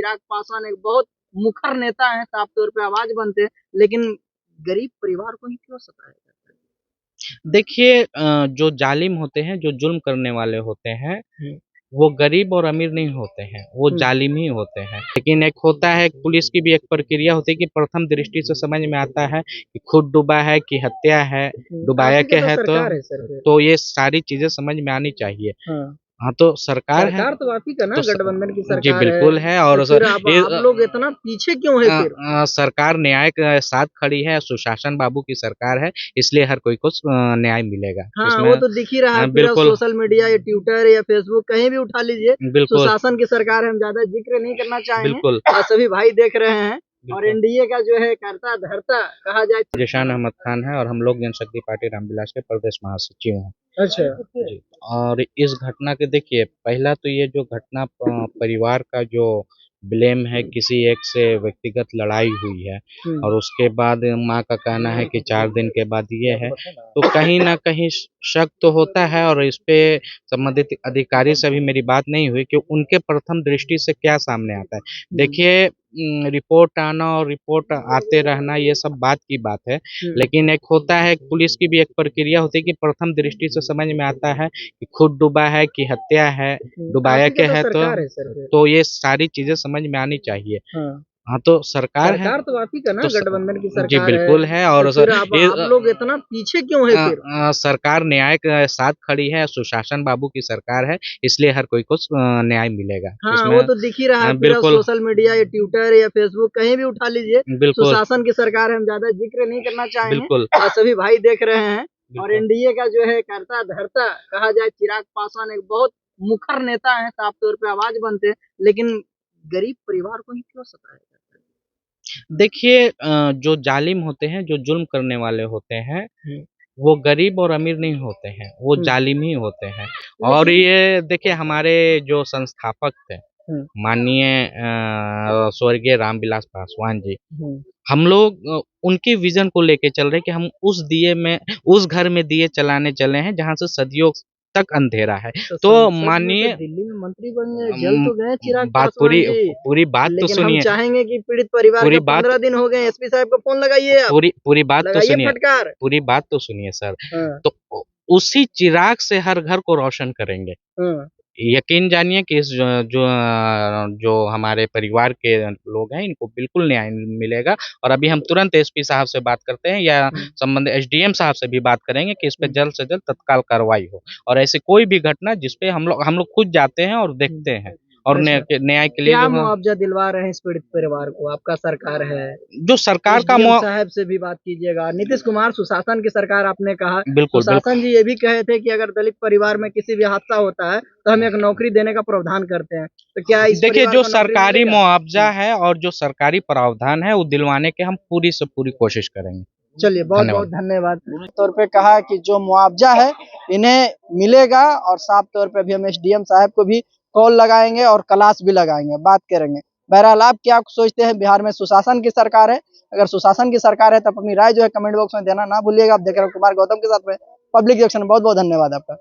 चिराग पासवान एक बहुत मुखर नेता है, साफ तौर पे आवाज बनते हैं, लेकिन गरीब परिवार को ही क्यों सताया जाता है? देखिए जो जालिम होते हैं, जो जुल्म करने वाले होते हैं, वो गरीब और अमीर नहीं होते हैं, वो जालिम ही होते हैं। लेकिन एक होता है, पुलिस की भी एक प्रक्रिया होती है कि प्रथम दृष्टि से समझ में आता है कि खुद डूबा है कि हत्या है, डुबाया आपकी के तो है सरकार है सर फिर। तो ये सारी चीज़ें समझ में आनी चाहिए। हाँ। हाँ, तो सरकार है। सरकार तो आप ही का ना, तो गठबंधन की जी सरकार है, बिल्कुल है तो और फिर आप लोग इतना पीछे क्यों है फिर? सरकार न्याय के साथ खड़ी है, सुशासन बाबू की सरकार है, इसलिए हर कोई को न्याय मिलेगा। हाँ, इसमें वो तो दिख ही रहा है, फिर आप बिल्कुल, सोशल मीडिया या ट्विटर या फेसबुक कहीं भी उठा लीजिए, बिल्कुल, सुशासन की सरकार है, हम ज्यादा जिक्र नहीं करना चाहेंगे बिल्कुल, और सभी भाई देख रहे हैं। और बिल्कुल। एनडीए का जो है करता धरता कहा जाए। जिशान अहमद खान है और हम लोग जनशक्ति पार्टी रामविलास के प्रदेश महासचिव हैं। अच्छा। जी, और इस घटना के देखिए, पहला तो ये जो घटना परिवार का जो ब्लेम है, किसी एक से व्यक्तिगत लड़ाई हुई है और उसके बाद माँ का कहना है कि 4 दिन के बाद ये है, तो कहीं न कहीं शक तो होता है और इस पे संबंधित अधिकारी से भी मेरी बात नहीं हुई कि उनके प्रथम दृष्टि से क्या सामने आता है। देखिए रिपोर्ट आना और रिपोर्ट आते रहना ये सब बात की बात है, लेकिन एक होता है, पुलिस की भी एक प्रक्रिया होती है कि प्रथम दृष्टि से समझ में आता है कि खुद डूबा है कि हत्या है, डुबाया के है तो ये सारी चीज़ें समझ में आनी चाहिए। हाँ, तो सरकार है। सरकार तो आप ही का ना, तो गठबंधन की जी सरकार बिल्कुल है तो और फिर आप लोग इतना पीछे क्यों है फिर? सरकार न्याय के साथ खड़ी है, सुशासन बाबू की सरकार है, इसलिए हर कोई को न्याय मिलेगा। हाँ, इसमें वो तो दिख ही रहा है, फिर आप बिल्कुल, सोशल मीडिया या ट्विटर या फेसबुक कहीं भी उठा लीजिए, बिल्कुल, सुशासन की सरकार है, हम ज्यादा जिक्र नहीं करना चाहेंगे बिल्कुल, और सभी भाई देख रहे हैं। और बिल्कुल। एनडीए का जो है करता धरता कहा जाए, चिराग पासवान एक बहुत मुखर नेता है, साफ तौर पे आवाज बनते हैं, लेकिन गरीब परिवार को ही क्यों सताया जाता देखिए जो जालिम होते हैं, जो जुल्म करने वाले होते हैं, वो गरीब और अमीर नहीं होते हैं, वो जालिम ही होते हैं। और ये देखिए हमारे जो संस्थापक थे, माननीय स्वर्गीय रामविलास पासवान जी, हम लोग उनके विज़न को लेके चल रहे हैं कि हम उस घर में दिए जलाने चले हैं जहाँ से सदियों तक अंधेरा है। तो माननीय दिल्ली में मंत्री बन गए, जल तो गए चिराग बात पासवान जी, पूरी बात तो लेकिन हम सुनिए, चाहेंगे कि पीड़ित परिवार पूरी का बात 15 दिन हो गए, एसपी साहब को फोन लगाइए, आप पूरी पूरी बात तो लगाइए सुनिए, फटकार। पूरी बात तो सुनिए सर। हाँ। तो उसी चिराग से हर घर को रोशन करेंगे। हाँ। यकीन जानिए कि इस जो हमारे परिवार के लोग हैं, इनको बिल्कुल न्याय मिलेगा और अभी हम तुरंत एसपी साहब से बात करते हैं या संबंधित एसडीएम साहब से भी बात करेंगे कि इस पे जल्द से जल्द तत्काल कार्रवाई हो और ऐसी कोई भी घटना जिस पे हम लोग खुद जाते हैं और देखते हैं और न्याय के लिए क्या जो है मुआवजा दिलवा रहे हैं इस पीड़ित परिवार को? आपका सरकार है, जो सरकार का एसडीएम साहब से भी बात कीजिएगा। नीतीश कुमार सुशासन की सरकार आपने कहा, बिल्कुल, सुशासन जी ये भी कहे थे कि अगर दलित परिवार में किसी भी हादसा होता है तो हम एक नौकरी देने का प्रावधान करते हैं, तो क्या इस देखिए परिवार जो को नौकरी सरकारी मिलेगा? मुआवजा है और जो सरकारी प्रावधान है वो दिलवाने के हम पूरी से पूरी कोशिश करेंगे। चलिए, बहुत बहुत धन्यवाद। तौर पे कहा कि जो मुआवजा है इन्हें मिलेगा और साफ तौर पे अभी हम एसडीएम साहब को भी कॉल लगाएंगे और क्लास भी लगाएंगे, बात करेंगे। बहरहाल आप क्या सोचते हैं, बिहार में सुशासन की सरकार है? अगर सुशासन की सरकार है तो अपनी राय जो है कमेंट बॉक्स में देना ना भूलिएगा। आप देख रहे हैं कुमार गौतम के साथ में पब्लिक जंक्शन। बहुत बहुत धन्यवाद आपका।